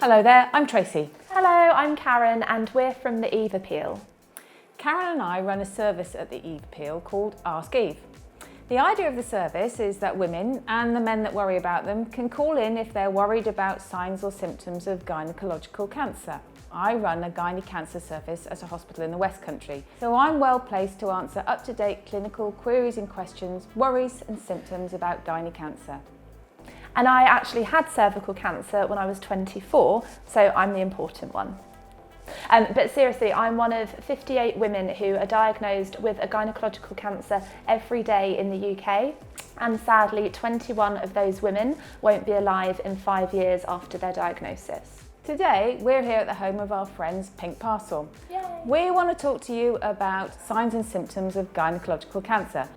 Hello there, I'm Tracy. Hello, I'm Karen and we're from the Eve Appeal. Karen and I run a service at the Eve Appeal called Ask Eve. The idea of the service is that women and the men that worry about them can call in if they're worried about signs or symptoms of gynaecological cancer. I run a gynae cancer service at a hospital in the West Country, so I'm well placed to answer up-to-date clinical queries and questions, worries and symptoms about gynae cancer. And I actually had cervical cancer when I was 24, so I'm the important one. But seriously, I'm one of 58 women who are diagnosed with a gynaecological cancer every day in the UK. And sadly, 21 of those women won't be alive in 5 years after their diagnosis. Today, we're here at the home of our friends Pink Parcel. Yay. We want to talk to you about signs and symptoms of gynaecological cancer.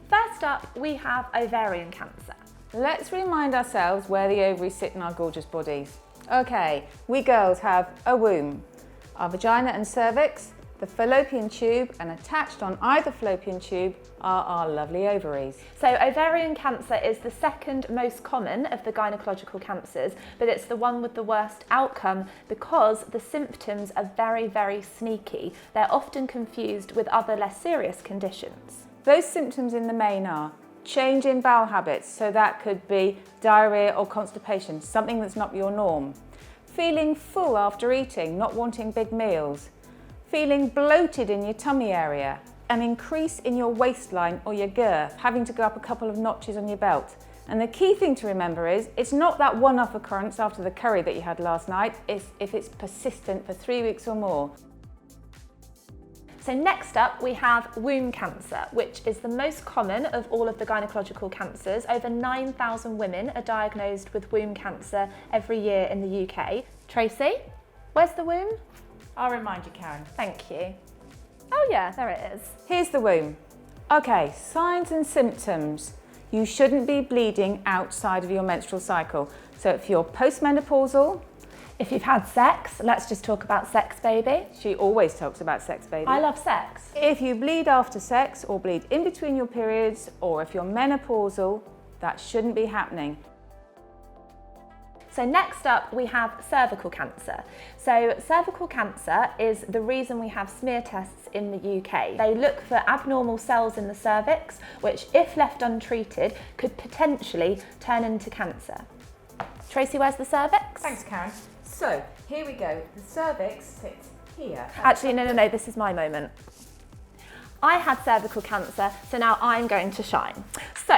First up, we have ovarian cancer. Let's remind ourselves where the ovaries sit in our gorgeous bodies. Okay, we girls have a womb, our vagina and cervix, the fallopian tube, and attached on either fallopian tube are our lovely ovaries. So ovarian cancer is the second most common of the gynaecological cancers, but it's the one with the worst outcome because the symptoms are very, very sneaky. They're often confused with other less serious conditions. Those symptoms in the main are change in bowel habits, so that could be diarrhea or constipation, something that's not your norm. Feeling full after eating, not wanting big meals. Feeling bloated in your tummy area. An increase in your waistline or your girth, having to go up a couple of notches on your belt. And the key thing to remember is, it's not that one-off occurrence after the curry that you had last night, it's if it's persistent for 3 weeks or more. So next up we have womb cancer, which is the most common of all of the gynaecological cancers. Over 9,000 women are diagnosed with womb cancer every year in the UK. Tracy, where's the womb? I'll remind you, Karen. Thank you. Oh yeah, there it is. Here's the womb. Okay, signs and symptoms. You shouldn't be bleeding outside of your menstrual cycle. So if you're postmenopausal, if you've had sex, let's just talk about sex, baby. She always talks about sex, baby. I love sex. If you bleed after sex or bleed in between your periods, or if you're menopausal, that shouldn't be happening. So next up we have cervical cancer. So cervical cancer is the reason we have smear tests in the UK. They look for abnormal cells in the cervix, which if left untreated could potentially turn into cancer. Tracy, where's the cervix? Thanks, Karen. So, here we go. The cervix sits here. Actually, no, this is my moment. I had cervical cancer, so now I'm going to shine. So,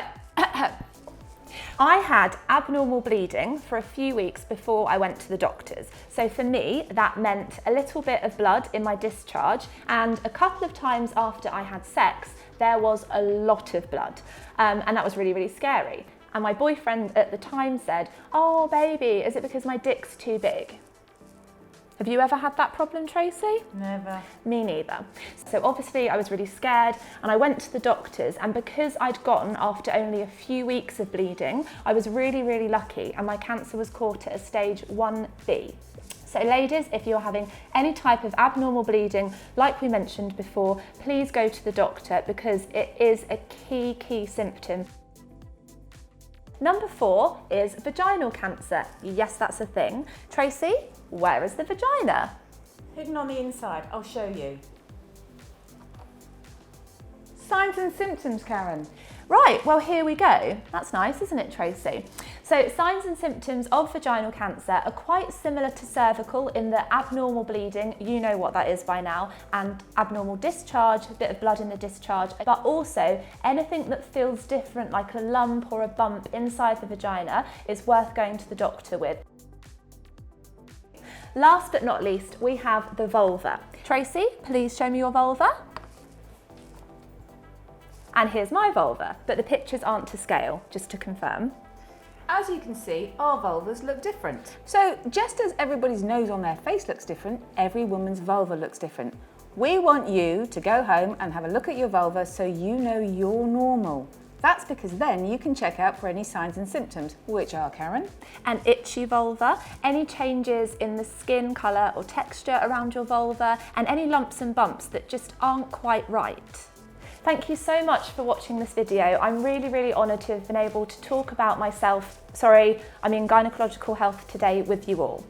I had abnormal bleeding for a few weeks before I went to the doctors. So for me, that meant a little bit of blood in my discharge, and a couple of times after I had sex, there was a lot of blood, and that was really, really scary. And my boyfriend at the time said, "Oh baby, is it because my dick's too big?" Have you ever had that problem, Tracy? Never. Me neither. So obviously I was really scared and I went to the doctors, and because I'd gotten after only a few weeks of bleeding, I was really, really lucky and my cancer was caught at a stage 1B. So ladies, if you're having any type of abnormal bleeding, like we mentioned before, please go to the doctor because it is a key symptom. Number 4 is vaginal cancer. Yes, that's a thing. Tracy, where is the vagina? Hidden on the inside. I'll show you. Signs and symptoms, Karen. Right, well here we go. That's nice, isn't it, Tracy? So signs and symptoms of vaginal cancer are quite similar to cervical in the abnormal bleeding, you know what that is by now, and abnormal discharge, a bit of blood in the discharge, but also anything that feels different like a lump or a bump inside the vagina is worth going to the doctor with. Last but not least, we have the vulva. Tracy, please show me your vulva. And here's my vulva, but the pictures aren't to scale, just to confirm. As you can see, our vulvas look different. So just as everybody's nose on their face looks different, every woman's vulva looks different. We want you to go home and have a look at your vulva so you know you're normal. That's because then you can check out for any signs and symptoms, which are, Karen? An itchy vulva, any changes in the skin colour or texture around your vulva, and any lumps and bumps that just aren't quite right. Thank you so much for watching this video. I'm really honoured to have been able to talk about gynecological health today with you all.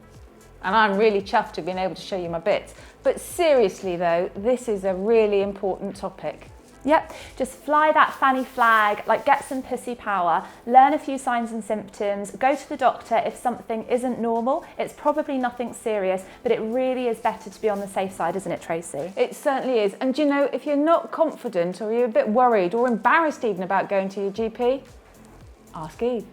And I'm really chuffed to have been able to show you my bits. But seriously though, this is a really important topic. Yep, just fly that fanny flag, like get some pussy power, learn a few signs and symptoms, go to the doctor if something isn't normal. It's probably nothing serious, but it really is better to be on the safe side, isn't it, Tracy? It certainly is. And you know, if you're not confident or you're a bit worried or embarrassed even about going to your GP, ask Eve.